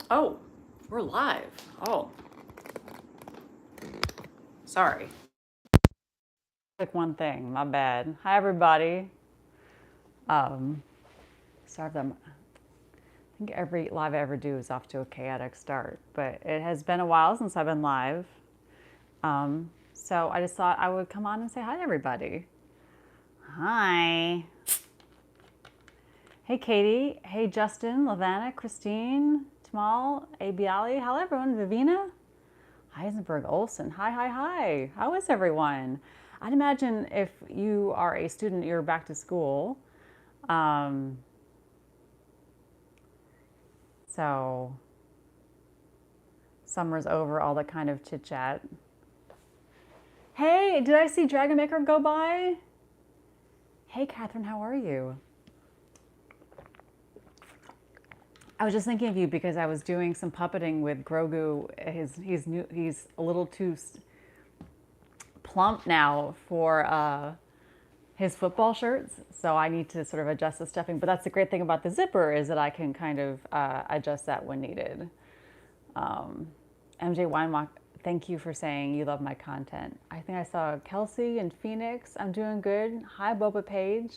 Oh, we're live. Oh, sorry. Like one thing, my bad. Hi everybody. Um, sorry if I think every live I ever do is off to a chaotic start, but it has been a while since I've been live. So I just thought I would come on and say hi to everybody. Hi. Hey Katie. Hey Justin, Lavana, Christine, Tamal, Abiali. Hello everyone. Vivina. Heisenberg Olson. Hi, hi, hi. How is everyone? I'd imagine if you are a student, you're back to school. Um, so summer's over, all that kind of chit chat. Hey, did I see Dragon Maker go by? Hey, Catherine, how are you? I was just thinking of you because I was doing some puppeting with Grogu. He's a little too plump now for his football shirts, so I need to sort of adjust the stuffing. But that's the great thing about the zipper is that I can kind of adjust that when needed. MJ Weinmock, thank you for saying you love my content. I think I saw Kelsey and Phoenix. I'm doing good. Hi, Boba Page.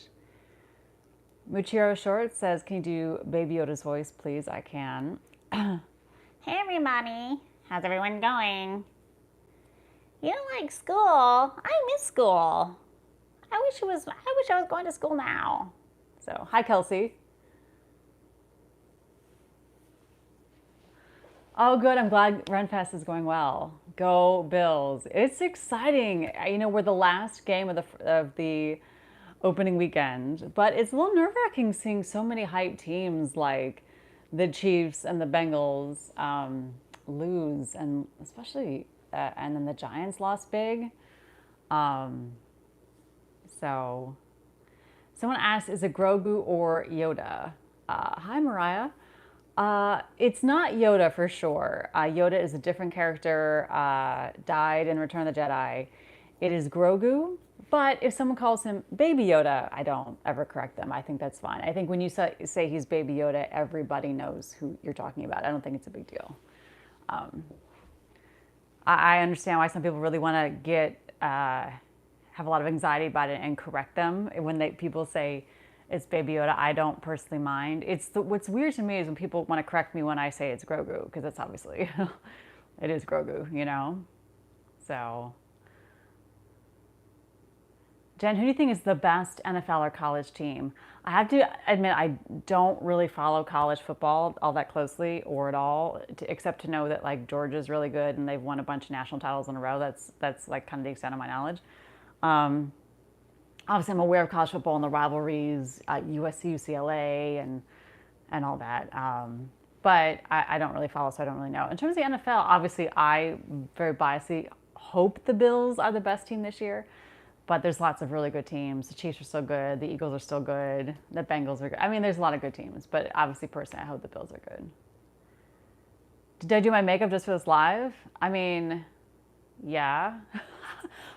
Muchiro Short says, can you do Baby Yoda's voice, please? I can. Hey, everybody. How's everyone going? You don't like school? I miss school. I wish I was going to school now. So, hi, Kelsey. Oh, good. I'm glad Renfest is going well. Go Bills! It's exciting. You know, we're the last game of the opening weekend, but it's a little nerve-wracking seeing so many hype teams like the Chiefs and the Bengals lose, and especially and then the Giants lost big. Um, so, someone asked, "Is it Grogu or Yoda?" Hi, Mariah. It's not Yoda for sure. Yoda is a different character, died in Return of the Jedi. It is Grogu, but if someone calls him Baby Yoda, I don't ever correct them. I think that's fine. I think when you say he's Baby Yoda, everybody knows who you're talking about. I don't think it's a big deal. I understand why some people really want to have a lot of anxiety about it and correct them when people say it's Baby Yoda. I don't personally mind. What's weird to me is when people want to correct me when I say it's Grogu, because it's obviously it is Grogu, you know. So, Jen, who do you think is the best NFL or college team? I have to admit I don't really follow college football all that closely or at all, except to know that like Georgia's really good and they've won a bunch of national titles in a row. That's like kind of the extent of my knowledge. Um, Obviously, I'm aware of college football and the rivalries, USC, UCLA, and all that. But I don't really follow, so I don't really know. In terms of the NFL, obviously, I very biasedly hope the Bills are the best team this year. But there's lots of really good teams. The Chiefs are still good. The Eagles are still good. The Bengals are good. I mean, there's a lot of good teams. But obviously, personally, I hope the Bills are good. Did I do my makeup just for this live? I mean, yeah.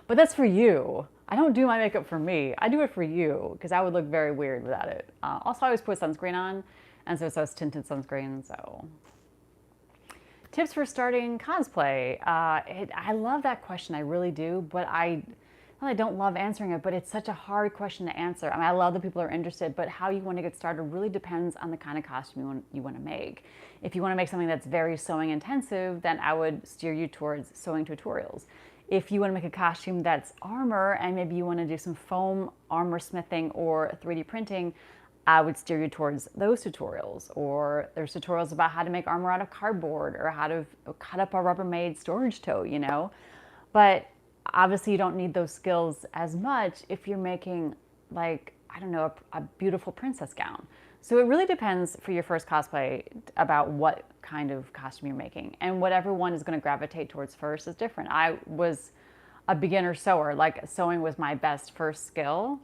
But that's for you. I don't do my makeup for me. I do it for you because I would look very weird without it. Also, I always put sunscreen on, and so it's tinted sunscreen. So, tips for starting cosplay. I love that question. I really do, but I don't love answering it, but it's such a hard question to answer. I mean, I love that people are interested, but how you want to get started really depends on the kind of costume you want to make. If you want to make something that's very sewing intensive, then I would steer you towards sewing tutorials. If you want to make a costume that's armor and maybe you want to do some foam armor smithing or 3D printing, I would steer you towards those tutorials. Or there's tutorials about how to make armor out of cardboard or how to cut up a Rubbermaid storage tote, you know. But obviously, you don't need those skills as much if you're making, like, I don't know, a beautiful princess gown. So it really depends for your first cosplay about what kind of costume you're making. And whatever one is going to gravitate towards first is different. I was a beginner sewer, like, sewing was my best first skill.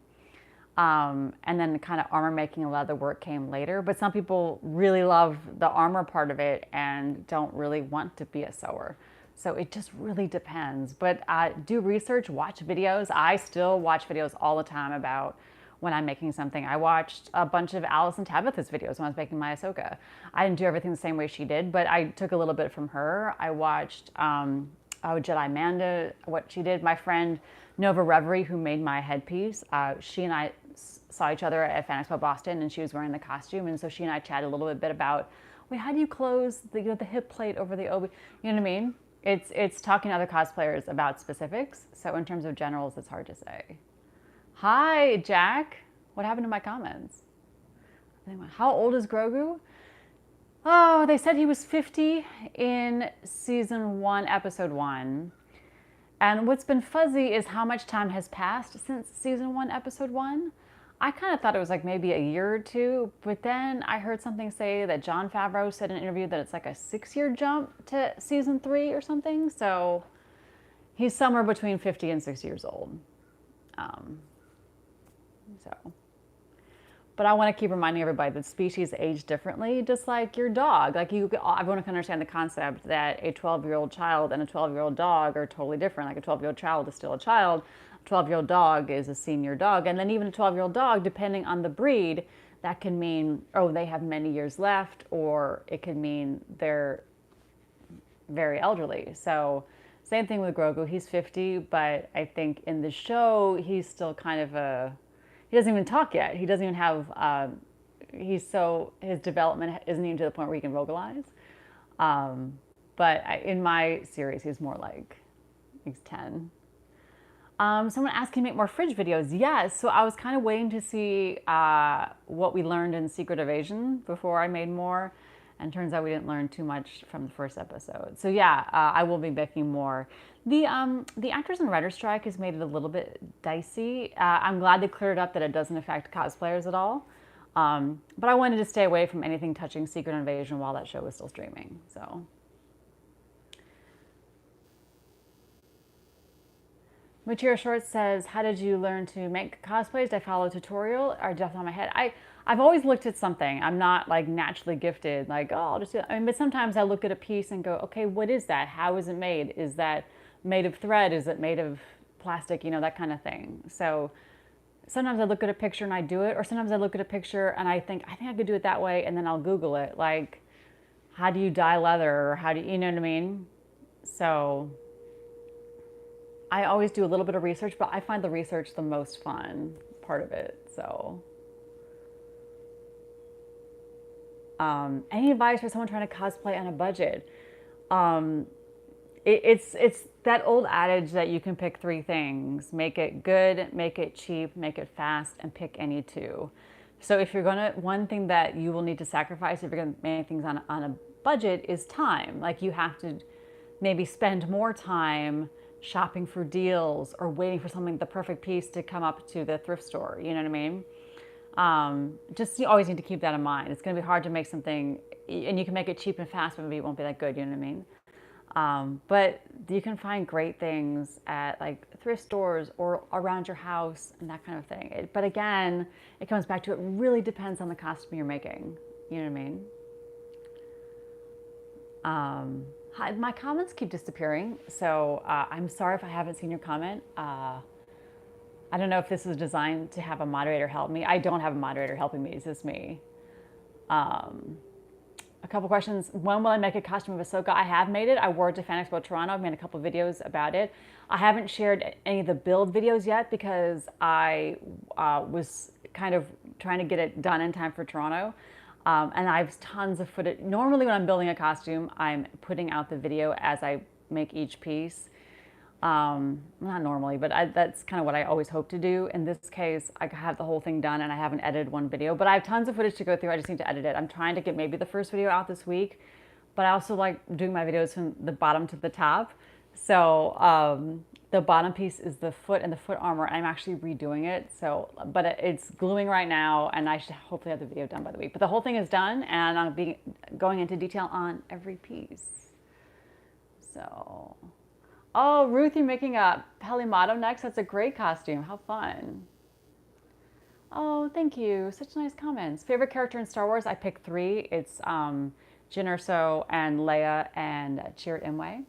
And then kind of armor making and leather work came later. But some people really love the armor part of it and don't really want to be a sewer. So it just really depends. But do research, watch videos. I still watch videos all the time about when I'm making something. I watched a bunch of Alice and Tabitha's videos when I was making my Ahsoka. I didn't do everything the same way she did, but I took a little bit from her. I watched Jedi Manda, what she did. My friend Nova Reverie, who made my headpiece, she and I saw each other at Fan Expo Boston, and she was wearing the costume, and so she and I chatted a little bit about, wait, how do you close the hip plate over the obi? You know what I mean? It's talking to other cosplayers about specifics. So in terms of generals, it's hard to say. Hi, Jack. What happened to my comments? How old is Grogu? Oh, they said he was 50 in season 1, episode 1. And what's been fuzzy is how much time has passed since season 1, episode 1. I kind of thought it was like maybe a year or two, but then I heard something say that Jon Favreau said in an interview that it's like a 6-year jump to season 3 or something. So he's somewhere between 50 and 60 years old. But I want to keep reminding everybody that species age differently, just like your dog. Like everyone can understand the concept that a 12-year-old child and a 12-year-old dog are totally different. Like a 12-year-old child is still a child. A 12-year-old dog is a senior dog. And then even a 12-year-old dog, depending on the breed, that can mean, oh, they have many years left, or it can mean they're very elderly. So same thing with Grogu. He's 50, but I think in the show, he's still kind of he doesn't even talk yet. He doesn't even have, his development isn't even to the point where he can vocalize. But in my series, he's more like, he's 10. Someone asked, can you make more fridge videos? Yes, so I was kind of waiting to see what we learned in Secret Evasion before I made more. And turns out we didn't learn too much from the first episode. So yeah, I will be making more. The actors and writers strike has made it a little bit dicey. I'm glad they cleared up that it doesn't affect cosplayers at all. But I wanted to stay away from anything touching Secret Invasion while that show was still streaming. So. Machiro Short says, how did you learn to make cosplays? Did I follow a tutorial or did I on my head? I've always looked at something. I'm not like naturally gifted, like, oh, I'll just do it. I mean, but sometimes I look at a piece and go, okay, what is that? How is it made? Is that made of thread? Is it made of plastic? You know, that kind of thing. So sometimes I look at a picture and I do it, or sometimes I look at a picture and I think I could do it that way, and then I'll Google it. Like, how do you dye leather? Or how do you know what I mean? So I always do a little bit of research, but I find the research the most fun part of it. So, any advice for someone trying to cosplay on a budget? It's that old adage that you can pick 3 things: make it good, make it cheap, make it fast, and pick any 2. So if you're one thing that you will need to sacrifice if you're gonna make things on a budget is time. Like you have to maybe spend more time shopping for deals or waiting for the perfect piece to come up to the thrift store. You know what I mean? Just you always need to keep that in mind. It's going to be hard to make something, and you can make it cheap and fast, but maybe it won't be that good. You know what I mean? But you can find great things at like thrift stores or around your house and that kind of thing. But again, it comes back to it really depends on the costume you're making. You know what I mean? My comments keep disappearing, so I'm sorry if I haven't seen your comment. I don't know if this is designed to have a moderator help me. I don't have a moderator helping me. It's just me. A couple questions. When will I make a costume of Ahsoka? I have made it. I wore it to Fan Expo Toronto. I've made a couple videos about it. I haven't shared any of the build videos yet because I was kind of trying to get it done in time for Toronto. And I have tons of footage. Normally when I'm building a costume, I'm putting out the video as I make each piece. Not normally, but that's kind of what I always hope to do. In this case, I have the whole thing done and I haven't edited one video, but I have tons of footage to go through. I just need to edit it. I'm trying to get maybe the first video out this week, but I also like doing my videos from the bottom to the top. So the bottom piece is the foot and the foot armor. I'm actually redoing it. So, but it's gluing right now and I should hopefully have the video done by the week. But the whole thing is done and I'll be going into detail on every piece. So, oh, Ruth, you're making a Pelimato next. That's a great costume. How fun. Oh, thank you. Such nice comments. Favorite character in Star Wars? I picked 3. It's Jyn Erso and Leia and Chirrut Imwe.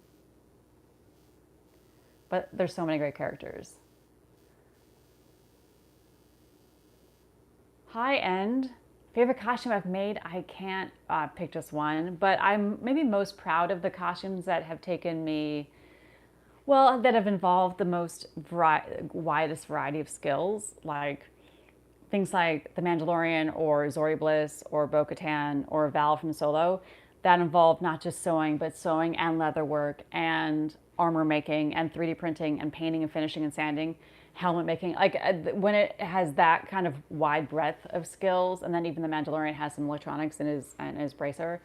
But there's so many great characters. High end. Favorite costume I've made? I can't pick just one, but I'm maybe most proud of the costumes that have taken me, well, that have involved the most widest variety of skills, like things like The Mandalorian or Zori Bliss or Bo-Katan or Val from Solo, that involve not just sewing, but sewing and leather work and armor making and 3D printing and painting and finishing and sanding, helmet making. Like when it has that kind of wide breadth of skills, and then even The Mandalorian has some electronics in his bracer.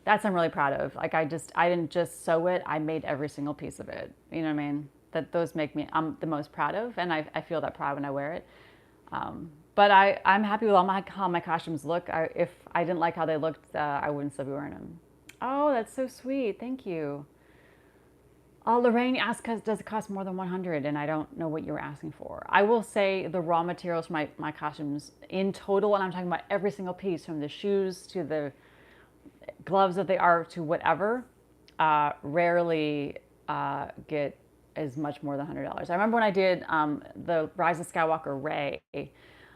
That's I'm really proud of. Like I didn't just sew it, I made every single piece of it. You know what I mean? That those make me I'm the most proud of, and I feel that pride when I wear it. But I'm happy with how my costumes look. If I didn't like how they looked, I wouldn't still be wearing them. Oh, that's so sweet. Thank you. Lorraine asked, does it cost more than 100? And I don't know what you were asking for. I will say the raw materials for my costumes in total, and I'm talking about every single piece, from the shoes to the gloves that they are to whatever, rarely get as much more than $100. I remember when I did the Rise of Skywalker Rey,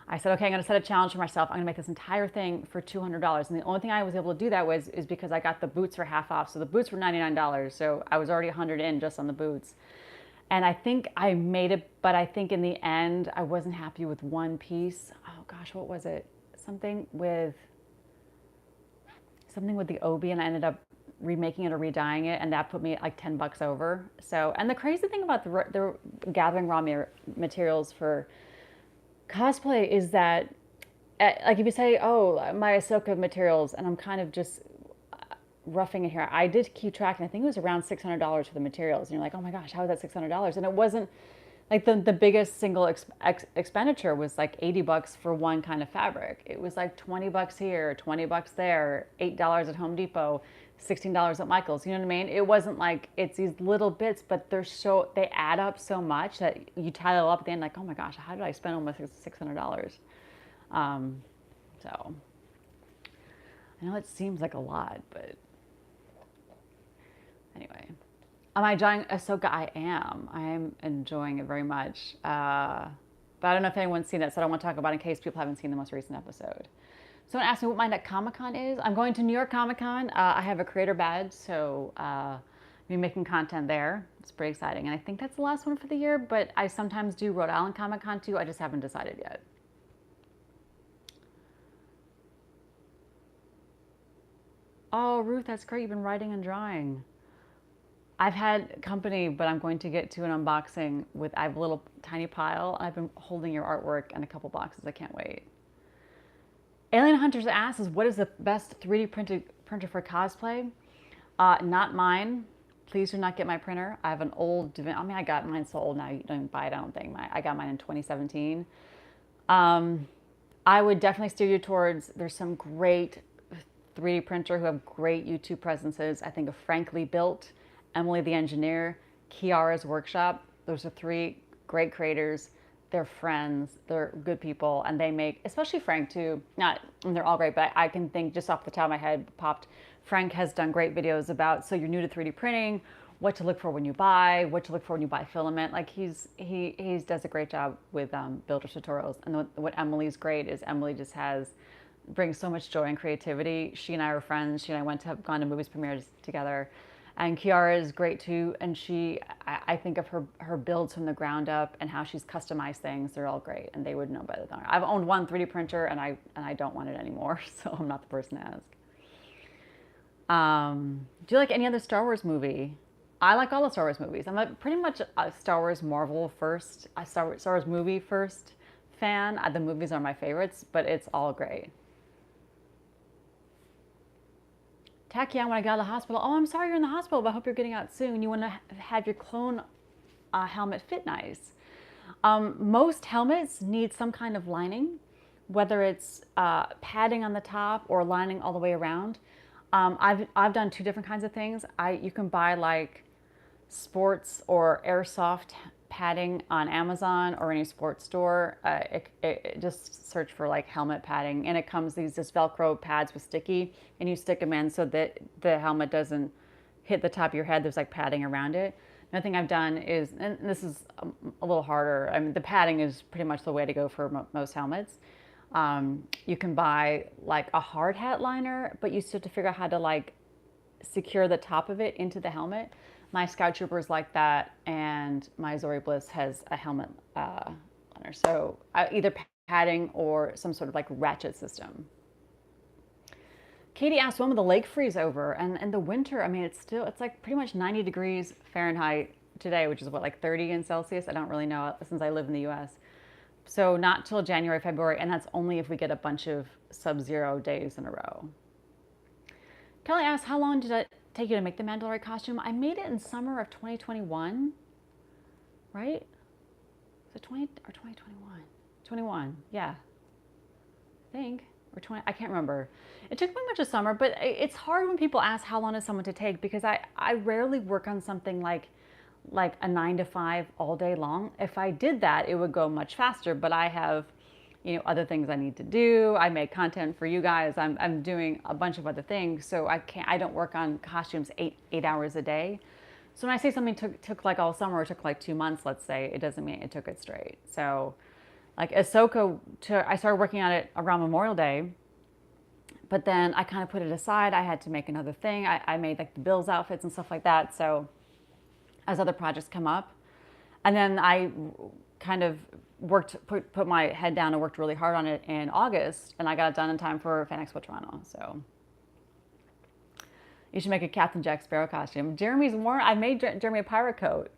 I said, okay, I'm going to set a challenge for myself. I'm going to make this entire thing for $200. And the only thing I was able to do that is because I got the boots for half off. So the boots were $99. So I was already 100 in just on the boots. And I think I made it, but I think in the end, I wasn't happy with one piece. Oh gosh, what was it? Something with the obi, and I ended up remaking it or redying it, and that put me at like $10 over. So, and the crazy thing about the gathering raw materials for cosplay is that, like, if you say, oh, my Ahsoka materials, and I'm kind of just roughing it here, I did keep track, and I think it was around $600 for the materials. And you're like, oh my gosh, how is that $600? And it wasn't like the biggest single expenditure was like $80 for one kind of fabric. It was like $20 here, $20 there, $8 at Home Depot, $16 at Michael's. You know what I mean? It wasn't like it's these little bits, but they add up so much that you tie it all up at the end, like, oh my gosh, how did I spend almost $600? So I know it seems like a lot, but anyway. Am I enjoying Ahsoka? I am. I am enjoying it very much. But I don't know if anyone's seen it, so I don't want to talk about it in case people haven't seen the most recent episode. Someone asked me what my next Comic-Con is. I'm going to New York Comic-Con. I have a creator badge, so I'll be making content there. It's pretty exciting. And I think that's the last one for the year, but I sometimes do Rhode Island Comic-Con too. I just haven't decided yet. Oh, Ruth, that's great. You've been writing and drawing. I've had company, but I'm going to get to an unboxing I have a little tiny pile. I've been holding your artwork and a couple boxes. I can't wait. Alien Hunters asks, what is the best 3D printer for cosplay? Not mine. Please do not get my printer. I have an old, I got mine so old now, you don't even buy it, I don't think. I got mine in 2017. I would definitely steer you towards, there's some great 3D printer who have great YouTube presences. I think of Frankly Built, Emily the Engineer, Kiara's Workshop. Those are three great creators. They're friends, they're good people, and they make, especially Frank too, they're all great, but I can think just off the top of my head, Frank has done great videos about, so you're new to 3D printing, what to look for when you buy, what to look for when you buy filament. Like he does a great job with builder tutorials. And what Emily's great is Emily just brings so much joy and creativity. She and I are friends. She and I have gone to movies premieres together. And Kiara is great too. And I think of her builds from the ground up and how she's customized things. They're all great, and they would know better than I. I've owned one 3D printer, and I don't want it anymore, so I'm not the person to ask. Do you like any other Star Wars movie? I like all the Star Wars movies. I'm pretty much a Star Wars Marvel first, a Star Wars movie first fan. The movies are my favorites, but it's all great. Tachyon, when I got out of the hospital, oh, I'm sorry you're in the hospital, but I hope you're getting out soon. You want to have your clone helmet fit nice. Most helmets need some kind of lining, whether it's padding on the top or lining all the way around. I've done two different kinds of things. You can buy like sports or airsoft padding on Amazon or any sports store. Just search for like helmet padding, and it comes these Velcro pads with sticky, and you stick them in so that the helmet doesn't hit the top of your head. There's like padding around it. Another thing I've done is, and this is a little harder, I mean, the padding is pretty much the way to go for most helmets. You can buy like a hard hat liner, but you still have to figure out how to like secure the top of it into the helmet. My Scout Trooper is like that, and my Zori Bliss has a helmet liner. So either padding or some sort of like ratchet system. Katie asked, when will the lake freeze over? And in the winter, I mean, it's like pretty much 90 degrees Fahrenheit today, which is what, like 30 in Celsius? I don't really know since I live in the US. So not till January, February, and that's only if we get a bunch of sub-zero days in a row. Kelly asked, how long did it take you to make the Mandalorian costume? I made it in summer of 2021, right? Was it 20 or 2021? 21, yeah. I think. Or 20, I can't remember. It took me much of summer, but it's hard when people ask how long is someone to take, because I rarely work on something like a 9 to 5 all day long. If I did that, it would go much faster, but I have, other things I need to do. I make content for you guys. I'm doing a bunch of other things. So I don't work on costumes eight hours a day. So when I say something took like all summer, or took like 2 months, let's say, it doesn't mean it took it straight. So like Ahsoka, I started working on it around Memorial Day, but then I kind of put it aside. I had to make another thing. I made like the Bills outfits and stuff like that. So as other projects come up, and then I kind of put my head down and worked really hard on it in August, and I got it done in time for Fan Expo Toronto. So you should make a Captain Jack Sparrow costume. I made Jeremy a pirate coat,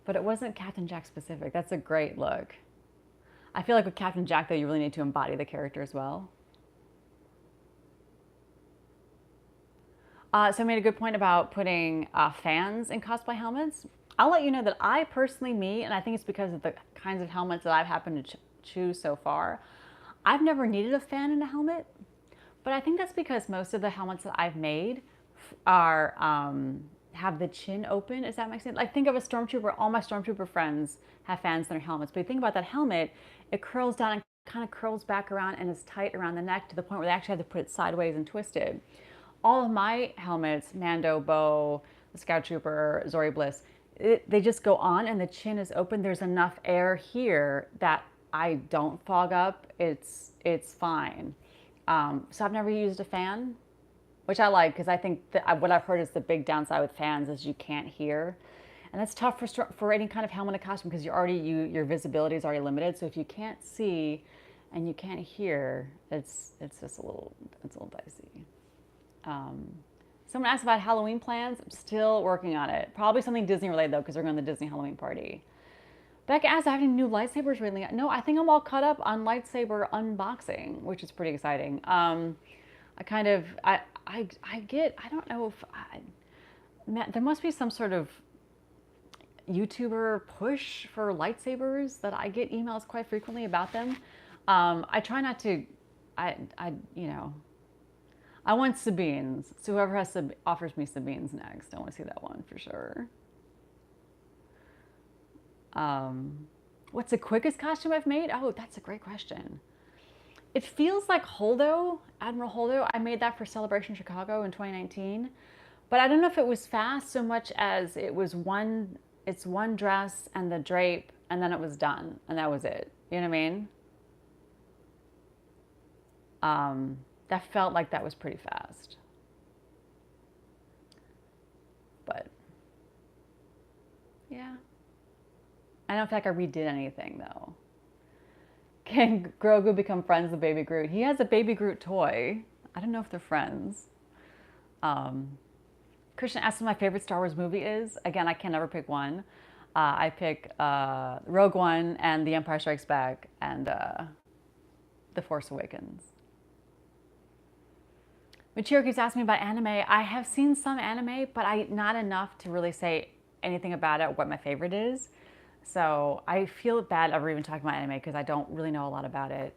but it wasn't Captain Jack specific. That's a great look. I feel like with Captain Jack, though, you really need to embody the character as well. So I made a good point about putting fans in cosplay helmets. I'll let you know that I personally, and I think it's because of the kinds of helmets that I've happened to choose so far, I've never needed a fan in a helmet. But I think that's because most of the helmets that I've made are have the chin open. Does that make sense? Like, think of a stormtrooper. All my stormtrooper friends have fans in their helmets. But you think about that helmet, it curls down and kind of curls back around and is tight around the neck to the point where they actually have to put it sideways and twisted. All of my helmets, Mando, Bo, the Scout Trooper, Zori Bliss, they just go on and the chin is open. There's enough air here that I don't fog up. It's fine. So I've never used a fan, which I like, because I think that what I've heard is the big downside with fans is you can't hear. And that's tough for any kind of helmet or costume, because your visibility is already limited. So if you can't see and you can't hear, it's just a little dicey. Someone asked about Halloween plans. I'm still working on it. Probably something Disney related, though, because we're going to the Disney Halloween party. Becca asked, I have any new lightsabers recently? No, I think I'm all caught up on lightsaber unboxing, which is pretty exciting. I don't know if there must be some sort of YouTuber push for lightsabers that I get emails quite frequently about them. I try not to, I want Sabines. So whoever offers me Sabines next, I want to see that one for sure. What's the quickest costume I've made? Oh, that's a great question. It feels like Holdo, Admiral Holdo. I made that for Celebration Chicago in 2019. But I don't know if it was fast so much as it's one dress and the drape, and then it was done, and that was it. You know what I mean? That felt like that was pretty fast. But yeah. I don't feel like I redid anything, though. Can Grogu become friends with Baby Groot? He has a Baby Groot toy. I don't know if they're friends. Christian asked what my favorite Star Wars movie is. Again, I can never pick one. I pick Rogue One and The Empire Strikes Back and The Force Awakens. Michiro keeps asking me about anime. I have seen some anime, but not enough to really say anything about it or what my favorite is. So I feel bad ever even talking about anime because I don't really know a lot about it.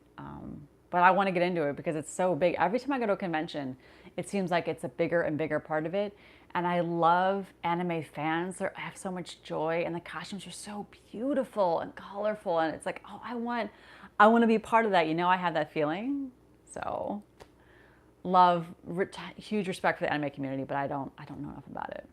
But I want to get into it because it's so big. Every time I go to a convention, it seems like it's a bigger and bigger part of it. And I love anime fans. I have so much joy, and the costumes are so beautiful and colorful. And it's like, oh, I want to be part of that. I have that feeling. So huge respect for the anime community, but I don't know enough about it.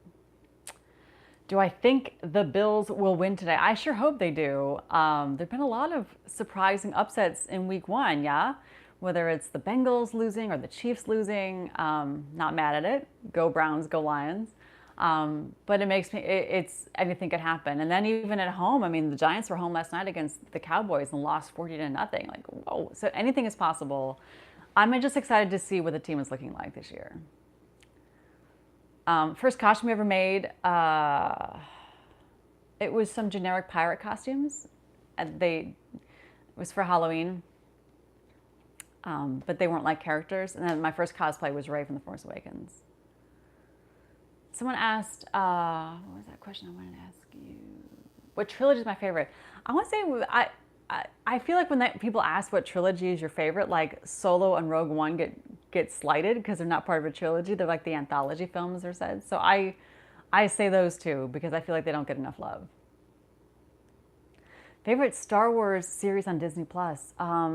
Do I think the Bills will win today? I sure hope they do. There've been a lot of surprising upsets in week 1, yeah? whether it's the Bengals losing or the Chiefs losing. Not mad at it. Go Browns, go Lions. But it makes me, it's anything could happen. And then even at home, I mean, the Giants were home last night against the Cowboys and lost 40-0. Like, whoa. So anything is possible. I'm just excited to see what the team is looking like this year. First costume we ever made, it was some generic pirate costumes. It was for Halloween, but they weren't like characters. And then my first cosplay was Rey from The Force Awakens. Someone asked, what was that question I wanted to ask you? What trilogy is my favorite? I want to say, I feel like when people ask what trilogy is your favorite, like Solo and Rogue One get slighted because they're not part of a trilogy. They're like the anthology films are said. So I say those two because I feel like they don't get enough love. Favorite Star Wars series on Disney Plus? I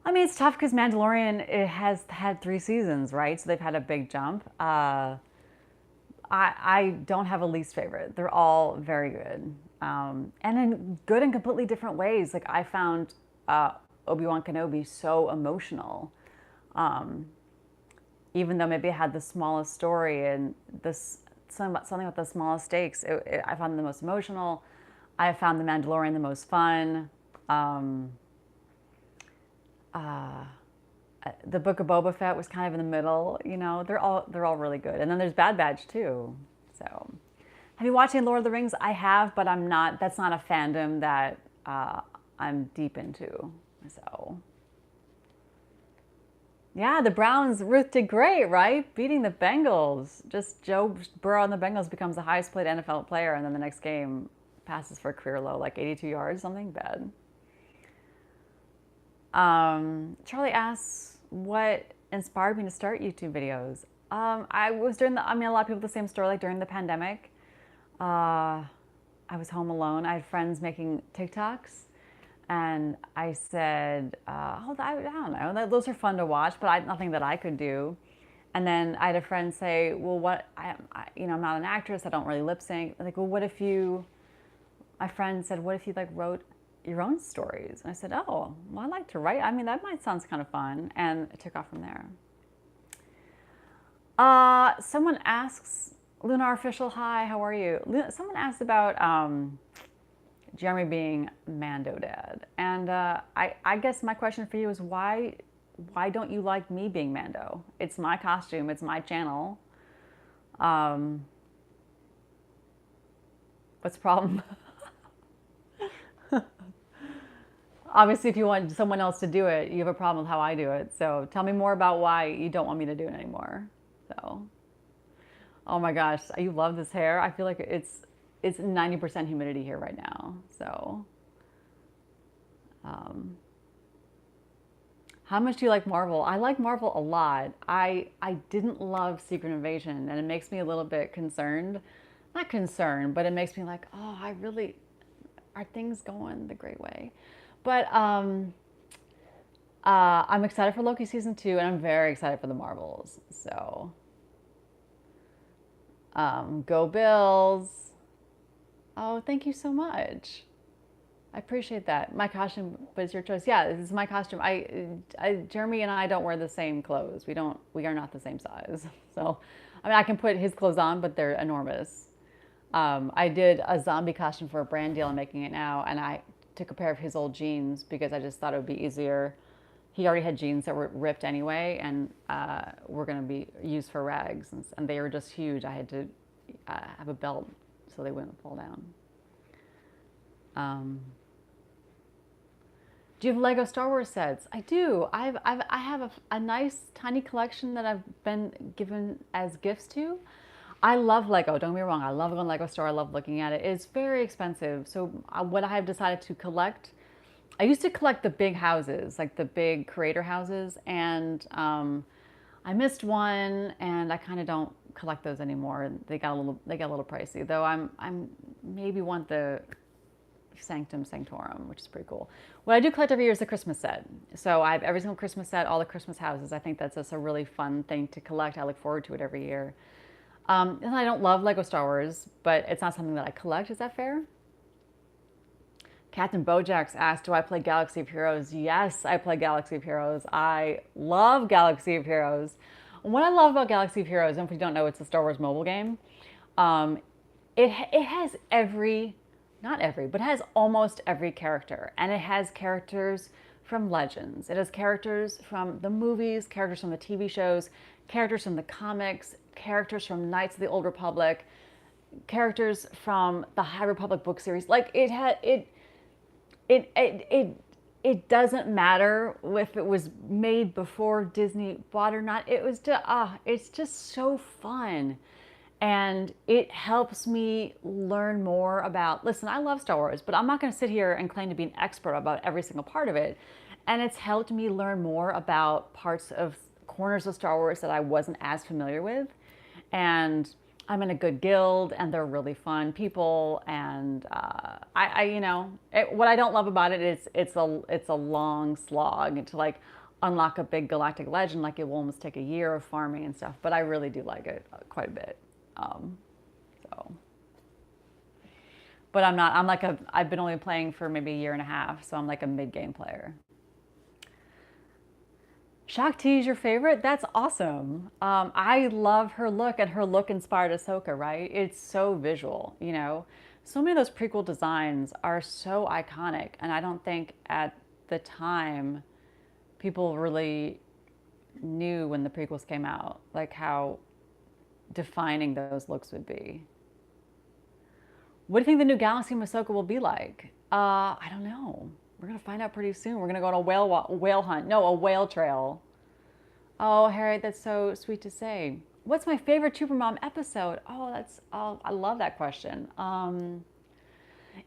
mean, it's tough because Mandalorian, it has had 3 seasons, right? So they've had a big jump. I don't have a least favorite. They're all very good. And in good and completely different ways. Like I found Obi-Wan Kenobi so emotional. Even though maybe it had the smallest story and something with the smallest stakes, I found it the most emotional. I found The Mandalorian the most fun. The Book of Boba Fett was kind of in the middle. You know, they're all really good. And then there's Bad Batch too. So, have you watched any Lord of the Rings? I have, but I'm not. That's not a fandom that I'm deep into. So, yeah, the Browns. Ruth did great, right? Beating the Bengals. Just Joe Burrow and the Bengals becomes the highest paid NFL player, and then the next game passes for a career low, like 82 yards, something bad. Charlie asks, what inspired me to start YouTube videos? I was a lot of people have the same story, like during the pandemic. I was home alone. I had friends making TikToks. And I said, I don't know, those are fun to watch, but nothing that I could do. And then I had a friend say, well, I'm not an actress. I don't really lip sync. Like, well, my friend said, what if you like wrote your own stories? And I said, oh, well, I like to write. I mean, that might sound kind of fun. And it took off from there. Someone asks, Lunar Official, hi, how are you? Someone asked about Jeremy being Mando Dad. And I guess my question for you is why don't you like me being Mando? It's my costume, it's my channel. What's the problem? Obviously, if you want someone else to do it, you have a problem with how I do it. So tell me more about why you don't want me to do it anymore. So, oh my gosh, you love this hair. I feel like it's 90% humidity here right now. So, how much do you like Marvel? I like Marvel a lot. I didn't love Secret Invasion, and it makes me a little bit concerned. Not concerned, but it makes me like, oh, are things going the great way? But I'm excited for Loki season 2, and I'm very excited for the Marvels. So, go Bills. Oh, thank you so much. I appreciate that. My costume, but it's your choice. Yeah, this is my costume. Jeremy and I don't wear the same clothes. We are not the same size. So, I mean, I can put his clothes on, but they're enormous. I did a zombie costume for a brand deal. I'm making it now, and I took a pair of his old jeans because I just thought it would be easier. He already had jeans that were ripped anyway, and were going to be used for rags, and they were just huge. I had to have a belt so they wouldn't fall down. Do you have Lego Star Wars sets? I do. I have a nice tiny collection that I've been given as gifts to. I love Lego, don't get me wrong. I love going to Lego store. I love looking at it. It's very expensive. So what I have decided to collect, I used to collect the big houses, like the big creator houses. And I missed one, and I kind of don't collect those anymore. They got a little pricey, though. I'm maybe want the Sanctum Sanctorum, which is pretty cool. What I do collect every year is the Christmas set. So I have every single Christmas set, all the Christmas houses. I think that's just a really fun thing to collect. I look forward to it every year. And I don't love Lego Star Wars, but it's not something that I collect. Is that fair? Captain Bojack's asked, do I play Galaxy of Heroes? Yes, I play Galaxy of Heroes. I love Galaxy of Heroes. What I love about Galaxy of Heroes, and if you don't know, it's a Star Wars mobile game. Um, it has not every, but it has almost every character. And it has characters from Legends. It has characters from the movies, characters from the TV shows, characters from the comics, characters from Knights of the Old Republic, characters from the High Republic book series. Like it doesn't matter if it was made before Disney bought or not. It was just it's just so fun. And it helps me learn more about, listen, I love Star Wars, but I'm not going to sit here and claim to be an expert about every single part of it. And it's helped me learn more about parts of corners of Star Wars that I wasn't as familiar with. And I'm in a good guild, and they're really fun people. And what I don't love about it is it's a long slog to like unlock a big galactic legend. Like it will almost take a year of farming and stuff. But I really do like it quite a bit. But I've been only playing for maybe a year and a half, so I'm like a mid-game player. Shaak Ti is your favorite? That's awesome. I love her look, and her look inspired Ahsoka, right? It's so visual, you know? So many of those prequel designs are so iconic, and I don't think at the time people really knew when the prequels came out, like how defining those looks would be. What do you think the new Galaxy of Ahsoka will be like? I don't know. We're gonna find out pretty soon. We're gonna go on a whale hunt. No, a whale trail. Oh, Harriet, that's so sweet to say. What's my favorite Trooper Mom episode? I love that question.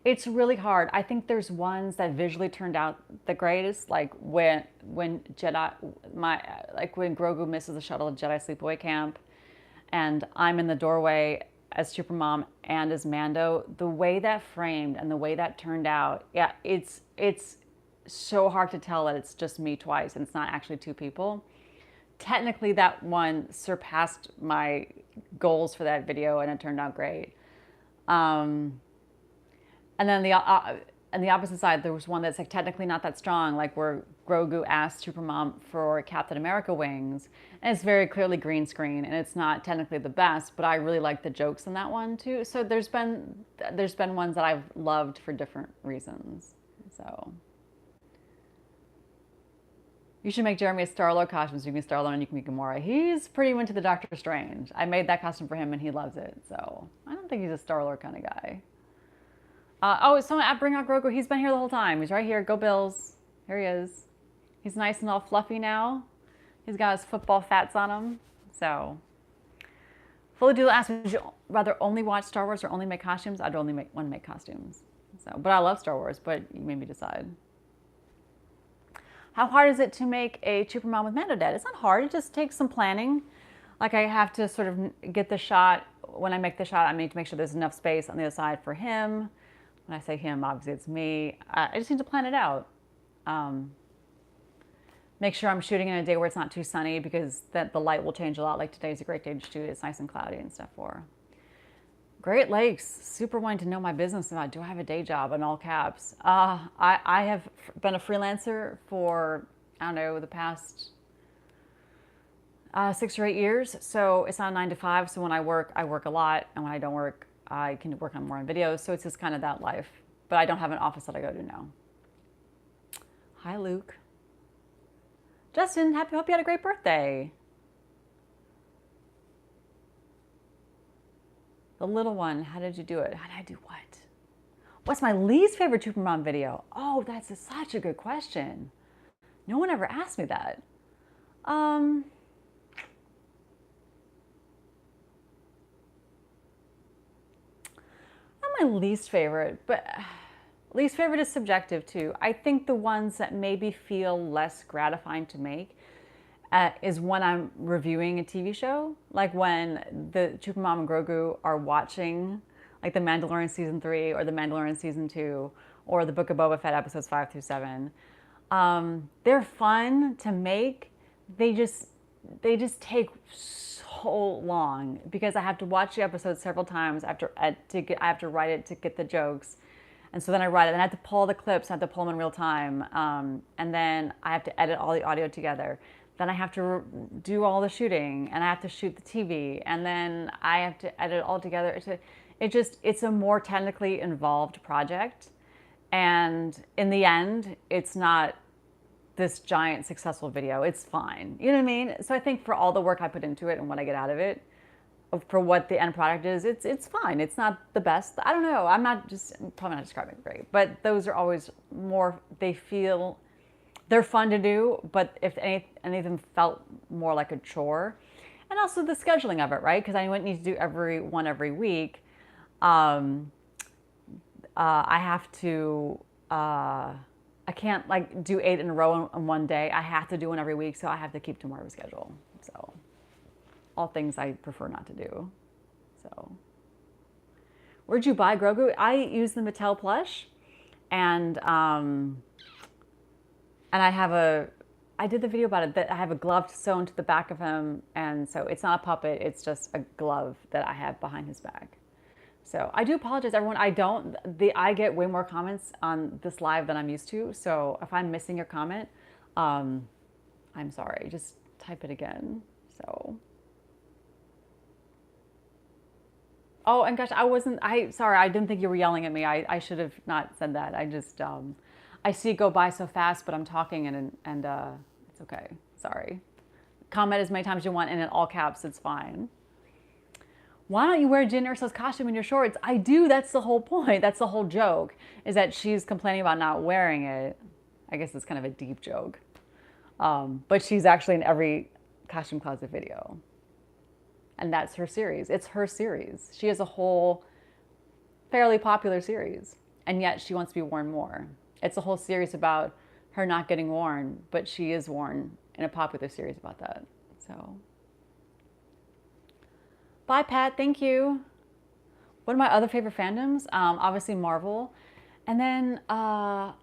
It's really hard. I think there's ones that visually turned out the greatest, like when Jedi, when Grogu misses the shuttle at Jedi Sleepaway Camp, and I'm in the doorway as Trooper Mom and as Mando. The way that framed and the way that turned out, yeah, it's so hard to tell that it's just me twice and it's not actually two people. Technically, that one surpassed my goals for that video, and it turned out great. And then on the opposite side, there was one that's like technically not that strong, like where Grogu asked Trooper Mom for Captain America wings, and it's very clearly green screen, and it's not technically the best, but I really like the jokes in that one too. So there's been ones that I've loved for different reasons. So you should make Jeremy a Star-Lord costume so you can Star-Lord and you can be Gamora. He's pretty into the Doctor Strange. I made that costume for him and he loves it. So I don't think he's a Star-Lord kind of guy. Someone bring out Grogu. He's been here the whole time. He's right here. Go Bills. Here he is. He's nice and all fluffy now. He's got his football fats on him. So, Fully Doodle asked, would you rather only watch Star Wars or only make costumes? I'd only want to make costumes. So, but I love Star Wars, but you made me decide. How hard is it to make a Trooper Mom with Mando Dad? It's not hard. It just takes some planning. Like I have to sort of get the shot. When I make the shot, I need to make sure there's enough space on the other side for him. When I say him, obviously it's me. I just need to plan it out. Make sure I'm shooting in a day where it's not too sunny, because the light will change a lot. Like today's a great day to shoot. It's nice and cloudy and stuff for. Great Lakes, super wanting to know my business about, do I have a day job, in all caps. I have been a freelancer for, I don't know, the past 6 or 8 years. So it's not a 9 to 5. So when I work a lot. And when I don't work, I can work on more on videos. So it's just kind of that life. But I don't have an office that I go to now. Hi, Luke. Justin, hope you had a great birthday. The little one, how did you do it? How did I do what? What's my least favorite Trooper Mom video? Oh, that's such a good question. No one ever asked me that. Not my least favorite, but least favorite is subjective too. I think the ones that maybe feel less gratifying to make is when I'm reviewing a TV show, like when the Trooper Mom and Grogu are watching like The Mandalorian Season 3 or The Mandalorian Season 2 or The Book of Boba Fett episodes 5 through 7. They're fun to make. They just take so long because I have to watch the episode several times I have to write it to get the jokes. And so then I write it, and I have to pull the clips, I have to pull them in real time, and then I have to edit all the audio together. Then I have to do all the shooting, and I have to shoot the TV, and then I have to edit it all together. It's a more technically involved project, and in the end, it's not this giant successful video. It's fine. You know what I mean? So I think for all the work I put into it and what I get out of it, for what the end product is, it's fine. It's not the best. I don't know. Probably not describing it great, but those are always more, they're fun to do, but if any of them felt more like a chore. And also the scheduling of it, right? Because I wouldn't need to do every week. I have to, I can't like do 8 in a row in one day. I have to do one every week, so I have to keep to more of a schedule. So all things I prefer not to do. So where'd you buy Grogu? I use the Mattel plush, and I did the video about it, that I have a glove sewn to the back of him, and so it's not a puppet, it's just a glove that I have behind his back. So I do apologize, everyone. I get way more comments on this live than I'm used to. So if I'm missing your comment, I'm sorry. Just type it again. So. Oh, and gosh, sorry, I didn't think you were yelling at me. I should have not said that. I see it go by so fast, but I'm talking and it's okay. Sorry. Comment as many times as you want, and in all caps, it's fine. Why don't you wear Jyn Erso's costume in your shorts? I do. That's the whole point. That's the whole joke, is that she's complaining about not wearing it. I guess it's kind of a deep joke. But she's actually in every Costume Closet video. And that's her series. It's her series. She has a whole fairly popular series, and yet she wants to be worn more. It's a whole series about her not getting worn, but she is worn in a popular series about that. So. Bye, Pat. Thank you. What are my other favorite fandoms? Obviously Marvel. And then, what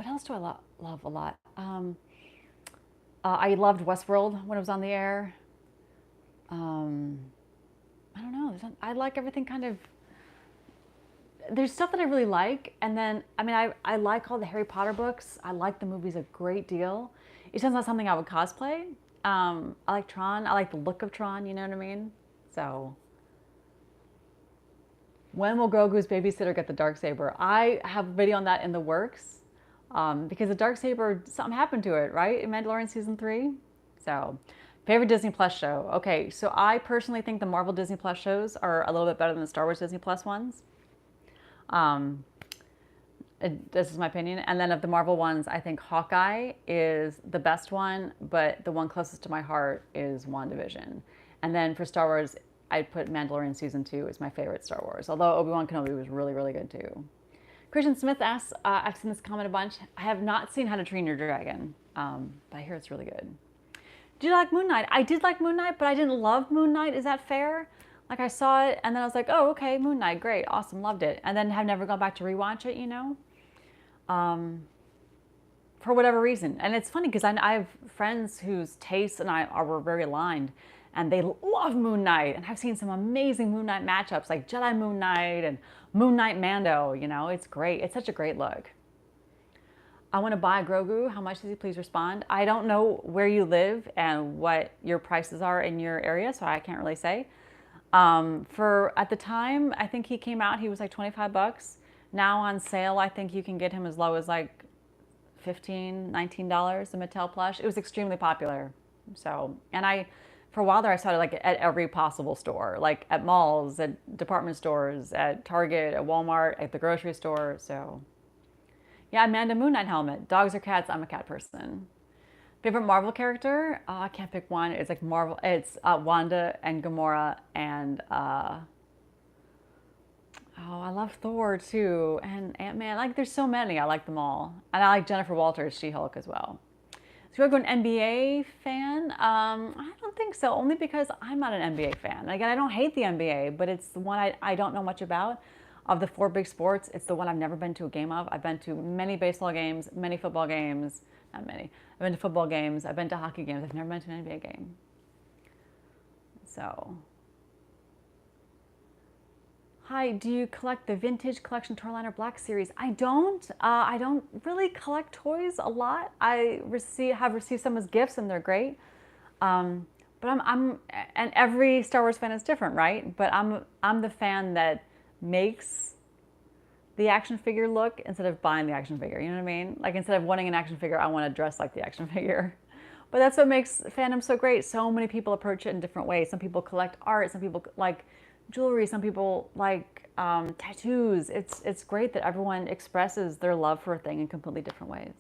else do I love a lot? I loved Westworld when it was on the air. I don't know. I like everything kind of. There's stuff that I really like. And then, I like all the Harry Potter books. I like the movies a great deal. It's just not something I would cosplay. I like Tron. I like the look of Tron, you know what I mean? So, when will Grogu's babysitter get the Darksaber? I have a video on that in the works, because the Darksaber, something happened to it, right? In Mandalorian season 3. So, favorite Disney Plus show. Okay, so I personally think the Marvel Disney Plus shows are a little bit better than the Star Wars Disney Plus ones. This is my opinion. And then of the Marvel ones, I think Hawkeye is the best one, but the one closest to my heart is WandaVision. And then for Star Wars, I'd put Mandalorian season 2 as my favorite Star Wars, although Obi-Wan Kenobi was really, really good too. Christian Smith asks, I've seen this comment a bunch. I have not seen How to Train Your Dragon, but I hear it's really good. Did you like Moon Knight? I did like Moon Knight, but I didn't love Moon Knight. Is that fair? Like, I saw it and then I was like, oh, okay, Moon Knight, great, awesome, loved it. And then have never gone back to rewatch it, you know? For whatever reason. And it's funny because I have friends whose tastes and I were very aligned, and they love Moon Knight. And I've seen some amazing Moon Knight matchups, like Jedi Moon Knight and Moon Knight Mando. You know, it's great. It's such a great look. I want to buy Grogu. How much does he please respond? I don't know where you live and what your prices are in your area, so I can't really say. At the time, I think he came out, he was like 25 bucks. Now on sale, I think you can get him as low as like $15, $19, the Mattel plush. It was extremely popular. So, and for a while there, I saw it like at every possible store, like at malls, at department stores, at Target, at Walmart, at the grocery store. So, yeah, Amanda Moon Knight helmet. Dogs or cats? I'm a cat person. Favorite Marvel character? Oh, I can't pick one. It's like Marvel. It's Wanda and Gamora and I love Thor too, and Ant-Man. Like, there's so many. I like them all, and I like Jennifer Walters, She-Hulk as well. So you want to go an NBA fan? I don't think so. Only because I'm not an NBA fan. Again, I don't hate the NBA, but it's the one I don't know much about. Of the 4 big sports, it's the one I've never been to a game of. I've been to many baseball games, many football games. Not many. I've been to football games. I've been to hockey games. I've never been to an NBA game. So, Hi, do you collect the vintage collection Torliner Black series? I don't. I don't really collect toys a lot. Have received some as gifts and they're great. Um, but and every Star Wars fan is different, right? But I'm the fan that makes the action figure look instead of buying the action figure. You know what I mean? Like instead of wanting an action figure, I want to dress like the action figure. But that's what makes fandom so great. So many people approach it in different ways. Some people collect art. Some people like jewelry. Some people like tattoos. It's great that everyone expresses their love for a thing in completely different ways.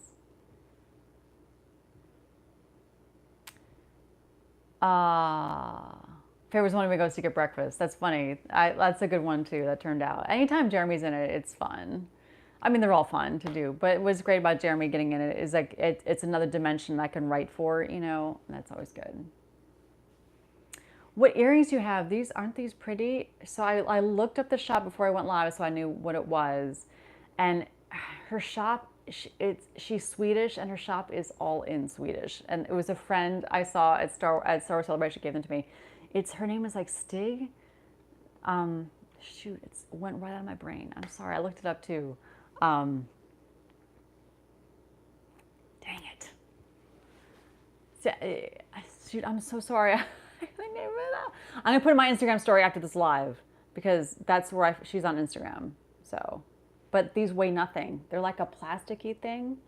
Uh, Favorite's one we go to get breakfast. That's funny. That's a good one too. That turned out. Anytime Jeremy's in it, it's fun. I mean, they're all fun to do, but what's great about Jeremy getting in it is like it's another dimension I can write for, you know, and that's always good. What earrings do you have? These aren't these pretty? So I looked up the shop before I went live, so I knew what it was, and her shop. She's Swedish, and her shop is all in Swedish. And it was a friend I saw at Star Wars Celebration gave them to me. Her name is like Stig. Shoot, it went right out of my brain. I'm sorry, I looked it up too. Dang it. Shoot, I'm so sorry. I'm gonna put in my Instagram story after this live because that's where she's on Instagram. So, but these weigh nothing. They're like a plasticky thing.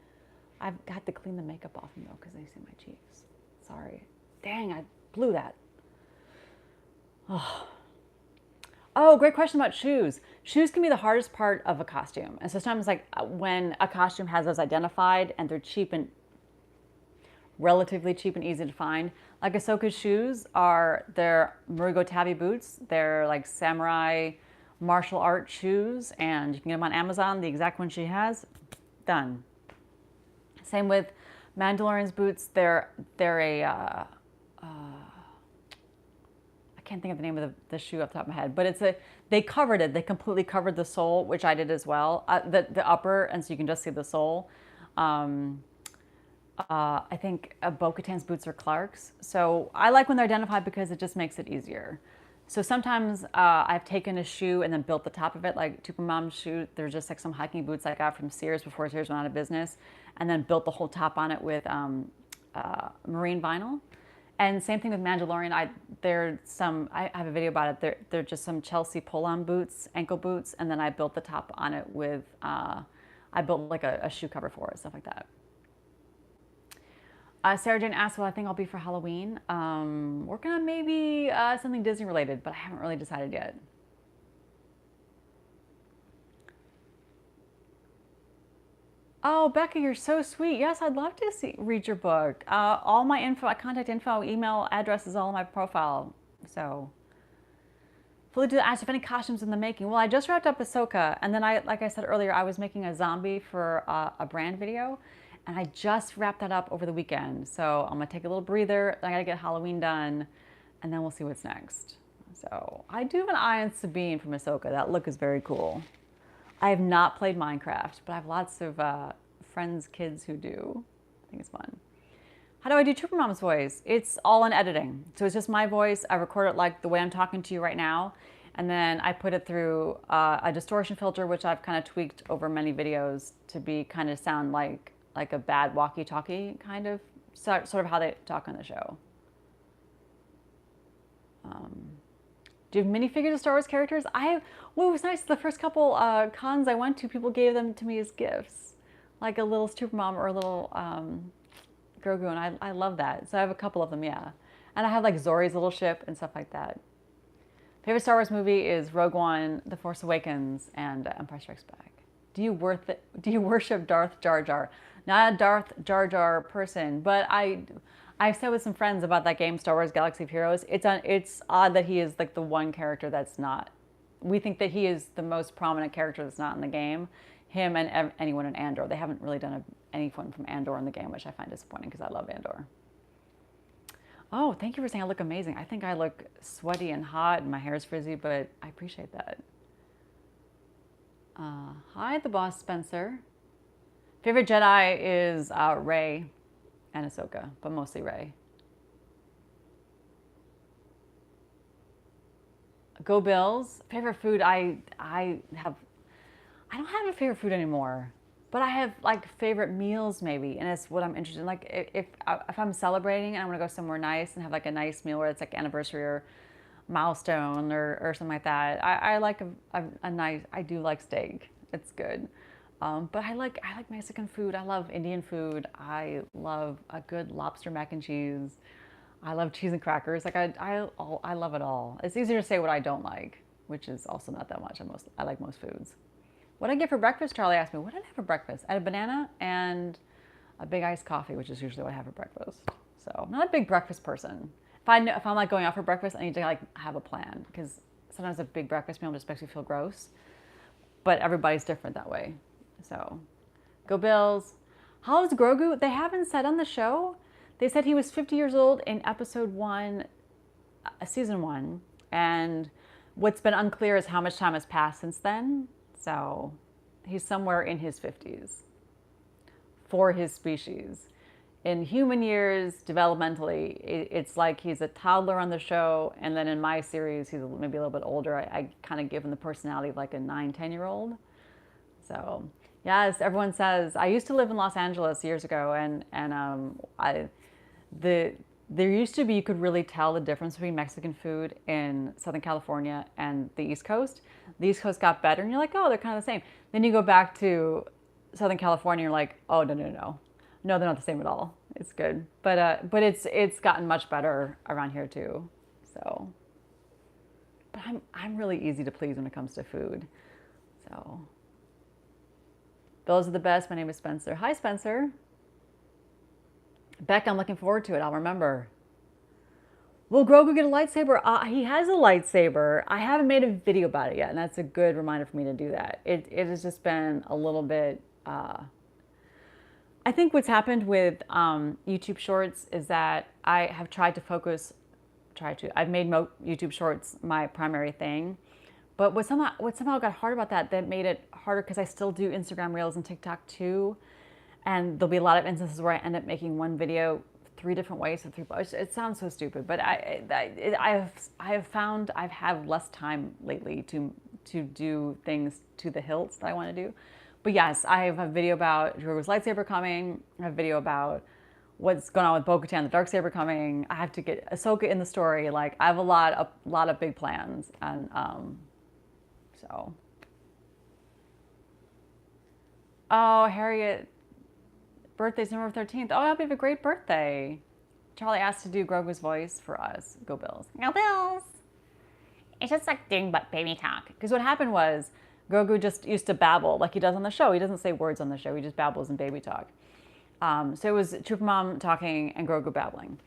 I've got to clean the makeup off them though because they see my cheeks. Sorry. Dang, I blew that. Oh, great question about shoes. Shoes can be the hardest part of a costume. And sometimes like when a costume has those identified and they're cheap and relatively cheap and easy to find. Like Ahsoka's shoes they're Murigo Tabi boots. They're like samurai martial art shoes and you can get them on Amazon, the exact one she has. Done. Same with Mandalorian's boots. They're a I can't think of the name of the shoe off the top of my head, but they covered it. They completely covered the sole, which I did as well, the upper, and so you can just see the sole. I think Bo-Katan's boots are Clark's. So I like when they're identified because it just makes it easier. So sometimes I've taken a shoe and then built the top of it, like Tupa Mom's shoe. They're just like some hiking boots I got from Sears before Sears went out of business, and then built the whole top on it with marine vinyl. And same thing with Mandalorian. I have a video about it. They're just some Chelsea pull-on boots, ankle boots, and then I built the top on it with I built like a shoe cover for it, stuff like that. Sarah Jane asked what I think I'll be for Halloween. Working on maybe something Disney related, but I haven't really decided yet. Oh, Becca, you're so sweet. Yes, I'd love to read your book. All my info, contact info, email address is all in my profile. So, Fully to ask if any costumes in the making. Well, I just wrapped up Ahsoka, and then like I said earlier, I was making a zombie for a brand video, and I just wrapped that up over the weekend. So I'm gonna take a little breather. I gotta get Halloween done, and then we'll see what's next. So I do have an eye on Sabine from Ahsoka. That look is very cool. I have not played Minecraft, but I have lots of friends, kids who do. I think it's fun. How do I do Trooper Mom's voice? It's all in editing. So it's just my voice. I record it like the way I'm talking to you right now. And then I put it through a distortion filter, which I've kind of tweaked over many videos to be kind of sound like a bad walkie-talkie kind of, sort of how they talk on the show. Do you have minifigures of Star Wars characters? What was nice, the first couple cons I went to, people gave them to me as gifts. Like a little Trooper Mom or a little Grogu, and I love that. So I have a couple of them, yeah. And I have like Zori's little ship and stuff like that. Favorite Star Wars movie is Rogue One, The Force Awakens, and Empire Strikes Back. Do you worship Darth Jar Jar? Not a Darth Jar Jar person, but I've said with some friends about that game, Star Wars Galaxy of Heroes. It's odd that he is like the one character that's not. We think that he is the most prominent character that's not in the game. Him and anyone in Andor. They haven't really done anyone from Andor in the game, which I find disappointing because I love Andor. Oh, thank you for saying I look amazing. I think I look sweaty and hot and my hair is frizzy, but I appreciate that. Hi, the boss, Spencer. Favorite Jedi is Rey and Ahsoka, but mostly Rey. Go Bills. Favorite food, I don't have a favorite food anymore, but I have like favorite meals maybe, and it's what I'm interested in. Like if I'm celebrating and I want to go somewhere nice and have like a nice meal where it's like anniversary or milestone or something like that. I like a nice. I do like steak. It's good. But I like Mexican food. I love Indian food. I love a good lobster mac and cheese. I love cheese and crackers. Like I love it all. It's easier to say what I don't like, which is also not that much. I like most foods. What did I get for breakfast? Charlie asked me. What did I have for breakfast? I had a banana and a big iced coffee, which is usually what I have for breakfast. So I'm not a big breakfast person. If I'm like going out for breakfast, I need to like have a plan because sometimes a big breakfast meal just makes me feel gross. But everybody's different that way. So, go Bills. How is Grogu? They haven't said on the show. They said he was 50 years old in episode 1, season 1, and what's been unclear is how much time has passed since then. So, he's somewhere in his 50s for his species. In human years, developmentally, it's like he's a toddler on the show, and then in my series, he's maybe a little bit older. I kind of give him the personality of like a 9, 10-year-old. So, yes, everyone says I used to live in Los Angeles years ago, there used to be you could really tell the difference between Mexican food in Southern California and the East Coast. The East Coast got better, and you're like, oh, they're kind of the same. Then you go back to Southern California, you're like, oh, no, they're not the same at all. It's good, but it's gotten much better around here too. So, but I'm really easy to please when it comes to food. So, those are the best. My name is Spencer. Hi, Spencer. Beck, I'm looking forward to it. I'll remember. Will Grogu get a lightsaber? He has a lightsaber. I haven't made a video about it yet, and that's a good reminder for me to do that. It has just been a little bit. I think what's happened with YouTube Shorts is that I have tried to focus. I've made YouTube Shorts my primary thing, but what somehow got hard about that made it harder because I still do Instagram Reels and TikTok too. And there'll be a lot of instances where I end up making one video 3 different ways for 3 posts. It sounds so stupid, but I have found I've had less time lately to do things to the hilts that I want to do. But yes, I have a video about Grogu's lightsaber coming. I have a video about what's going on with Bo-Katan, the Darksaber coming. I have to get Ahsoka in the story. Like I have a lot of big plans, and so. Oh, Harriet. Birthday's November 13th. Oh, I hope you have a great birthday. Charlie asked to do Grogu's voice for us. Go Bills. Go Bills. It's just like doing baby talk. Because what happened was Grogu just used to babble like he does on the show. He doesn't say words on the show. He just babbles in baby talk. So it was Trooper Mom talking and Grogu babbling.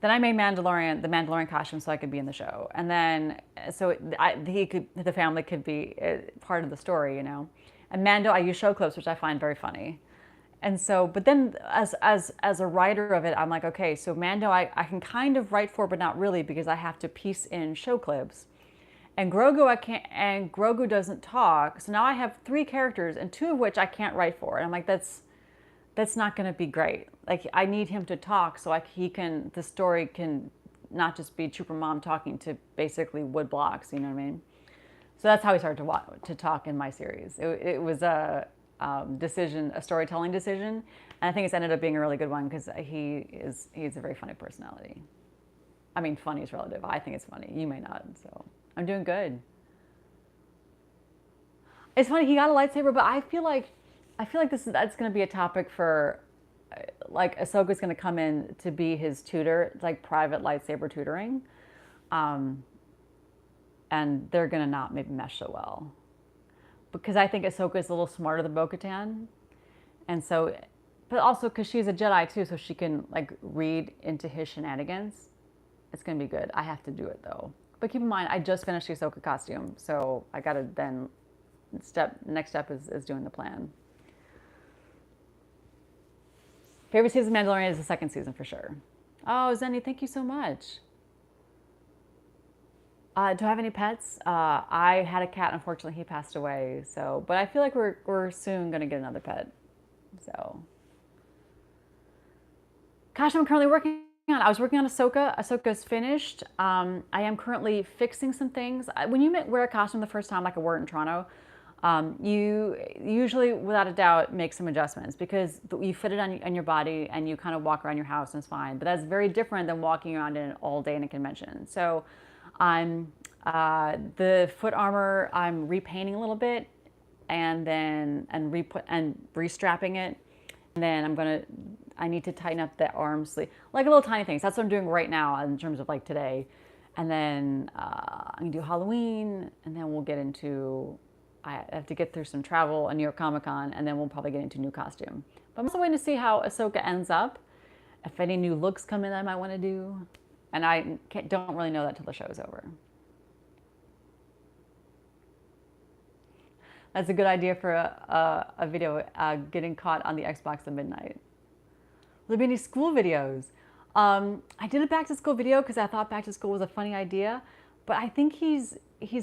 Then I made the Mandalorian costume so I could be in the show. And then, so the family could be part of the story, you know. And Mando, I use show clips, which I find very funny. And so, but then as a writer of it, I'm like, okay, so Mando, I can kind of write for, but not really because I have to piece in show clips. And Grogu, I can't, and Grogu doesn't talk. So now I have 3 characters and 2 of which I can't write for. And I'm like, that's not going to be great. Like I need him to talk so the story can not just be Trooper Mom talking to basically wood blocks, you know what I mean? So that's how he started to talk in my series. It was a storytelling decision, and I think it's ended up being a really good one because he's a very funny personality. I mean, funny is relative. I think it's funny. You may not. So I'm doing good. It's funny he got a lightsaber, but I feel like that's going to be a topic for like Ahsoka's going to come in to be his tutor. It's like private lightsaber tutoring. And they're going to not maybe mesh so well. Because I think Ahsoka is a little smarter than Bo-Katan. And so, but also because she's a Jedi too, so she can like read into his shenanigans. It's going to be good. I have to do it though. But keep in mind, I just finished the Ahsoka costume. So I got to then, next step is doing the plan. Favorite season of Mandalorian is the 2nd season for sure. Oh, Zenny, thank you so much. Do I have any pets? I had a cat. Unfortunately, he passed away. So, but I feel like we're soon gonna get another pet. So, gosh, I'm currently working I was working on Ahsoka. Ahsoka's finished. I am currently fixing some things. When you wear a costume the first time, like I wore it in Toronto, you usually, without a doubt, make some adjustments because you fit it on your body and you kind of walk around your house and it's fine. But that's very different than walking around in it all day in a convention. So I'm the foot armor I'm repainting a little bit and then restrapping it. And then I need to tighten up the arm sleeve, like little tiny things. That's what I'm doing right now in terms of like today. And then I'm gonna do Halloween, and then we'll get into, I have to get through some travel and New York Comic Con, and then we'll probably get into new costume. But I'm also waiting to see how Ahsoka ends up, if any new looks come in that I might want to do. And don't really know that till the show's over. That's a good idea for a video, getting caught on the Xbox at midnight. Will there be any school videos? I did a back to school video because I thought back to school was a funny idea, but I think he's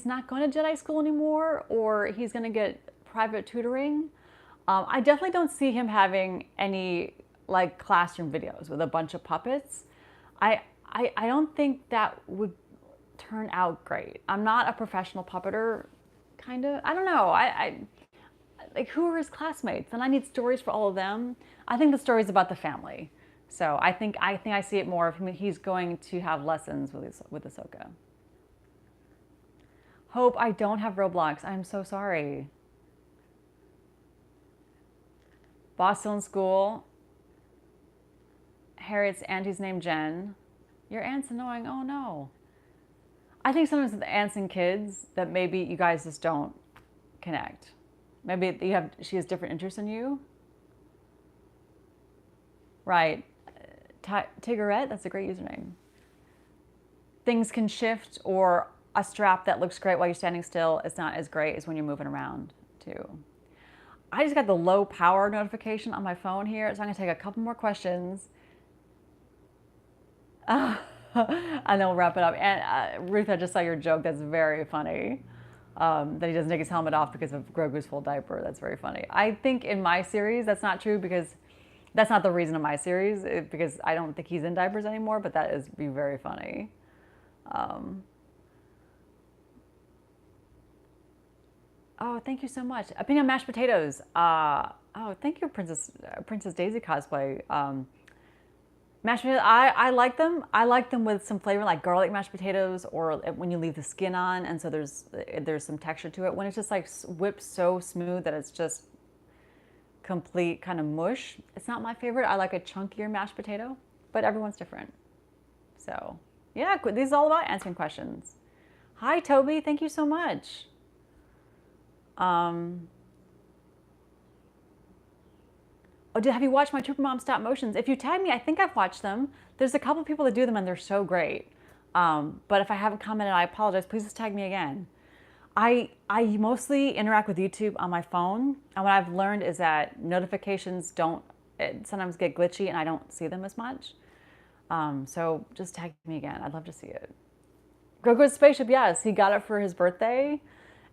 not going to Jedi school anymore, or he's going to get private tutoring. I definitely don't see him having any like classroom videos with a bunch of puppets. I don't think that would turn out great. I'm not a professional puppeter. Kind of, I don't know. I like, who are his classmates? And I need stories for all of them. I think the story's about the family. So I think I see it more of him. He's going to have lessons with Ahsoka. Hope I don't have Roblox. I'm so sorry. Boss still in school. Harriet's auntie's named Jen. Your aunt's annoying. Oh no. I think sometimes with aunts and kids that maybe you guys just don't connect. Maybe she has different interests than you. Right. Tiggerette, that's a great username. Things can shift, or a strap that looks great while you're standing still is not as great as when you're moving around too. I just got the low power notification on my phone here, so I'm gonna take a couple more questions. And then we'll wrap it up. And Ruth, I just saw your joke. That's very funny. That he doesn't take his helmet off because of Grogu's full diaper. That's very funny. I think in my series, that's not true because that's not the reason of my series, because I don't think he's in diapers anymore, but that is be very funny. Oh, thank you so much. Opinion on mashed potatoes. Oh, thank you, Princess Daisy cosplay. Mashed potatoes, I like them. I like them with some flavor, like garlic mashed potatoes, or when you leave the skin on, and so there's some texture to it. When it's just like whipped so smooth that it's just complete kind of mush, it's not my favorite. I like a chunkier mashed potato, but everyone's different. So yeah, this is all about answering questions. Hi, Toby. Thank you so much. Oh, have you watched my Trooper Mom stop motions? If you tag me, I think I've watched them. There's a couple people that do them and they're so great. But if I haven't commented, I apologize. Please just tag me again. I mostly interact with YouTube on my phone. And what I've learned is that notifications sometimes get glitchy and I don't see them as much. So just tag me again. I'd love to see it. Grogu's spaceship, yes. He got it for his birthday.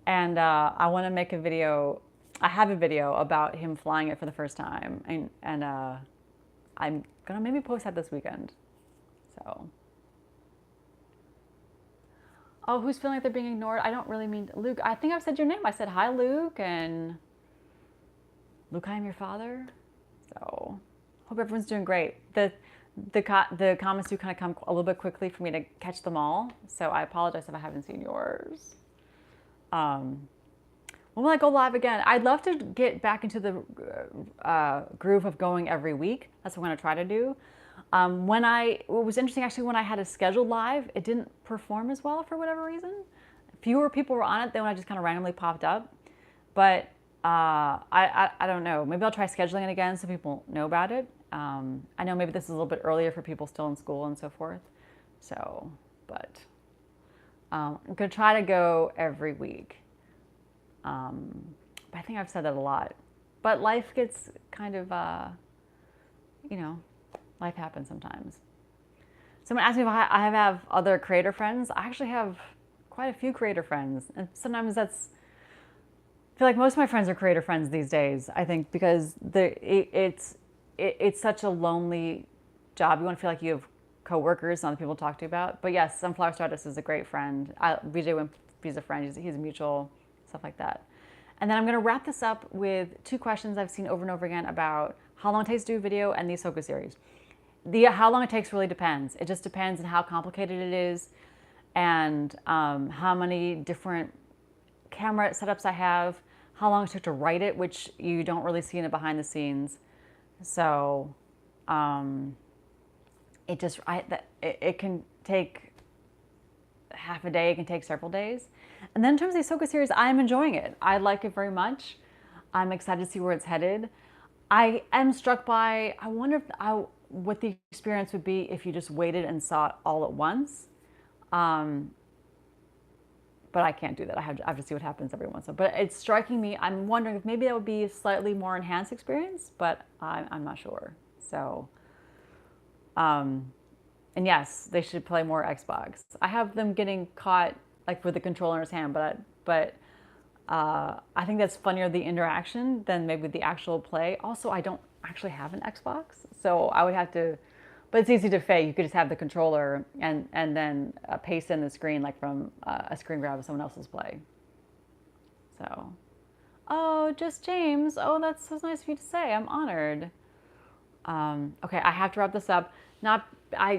And I want to make a video. I have a video about him flying it for the first time, and I'm gonna maybe post that this weekend. So, oh, who's feeling like they're being ignored? I don't really mean Luke. I think I've said your name. I said hi, Luke, and Luke, I am your father. So, hope everyone's doing great. The comments do kind of come a little bit quickly for me to catch them all. So I apologize if I haven't seen yours. When will I go live again? I'd love to get back into the groove of going every week. That's what I'm going to try to do. It was interesting actually when I had a scheduled live, it didn't perform as well for whatever reason. Fewer people were on it than when I just kind of randomly popped up. But I don't know. Maybe I'll try scheduling it again so people know about it. I know maybe this is a little bit earlier for people still in school and so forth. So, but I'm going to try to go every week. But I think I've said that a lot. But life gets kind of, life happens sometimes. Someone asked me if I have other creator friends. I actually have quite a few creator friends. And sometimes I feel like most of my friends are creator friends these days, I think, because it's such a lonely job. You want to feel like you have coworkers and other people to talk to about. But yes, Sunflower Stardust is a great friend. BJ Wimpy's a friend. He's a mutual, stuff like that. And then I'm going to wrap this up with 2 questions I've seen over and over again about how long it takes to do a video and the Ahsoka series. The how long it takes really depends. It just depends on how complicated it is and how many different camera setups I have, how long it took to write it, which you don't really see in the behind the scenes. So it can take half a day, it can take several days. And then in terms of the Ahsoka series, I'm enjoying it. I like it very much. I'm excited to see where it's headed. I am struck by, I wonder what the experience would be if you just waited and saw it all at once. But I can't do that. I have to see what happens every once in a while. But it's striking me, I'm wondering if maybe that would be a slightly more enhanced experience, but I'm not sure. So, and yes, they should play more Xbox. I have them getting caught like with the controller in his hand, but I think that's funnier, the interaction, than maybe the actual play. Also, I don't actually have an Xbox, so I would have to, but it's easy to fake. You could just have the controller and then paste in the screen like from a screen grab of someone else's play. So, oh, just James. Oh, that's so nice of you to say. I'm honored. Okay, I have to wrap this up.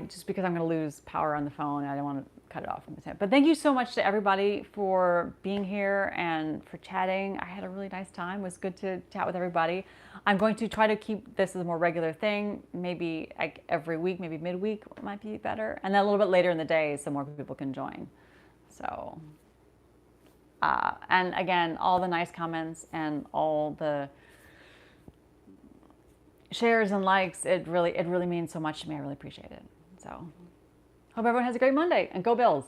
Just because I'm going to lose power on the phone. I don't want to cut it off from the tip. But thank you so much to everybody for being here and for chatting. I had a really nice time. It was good to chat with everybody. I'm going to try to keep this as a more regular thing. Maybe like every week, maybe midweek might be better. And then a little bit later in the day so more people can join. So, and again, all the nice comments and all the shares and likes, it really means so much to me. I really appreciate it. So, hope everyone has a great Monday, and go Bills.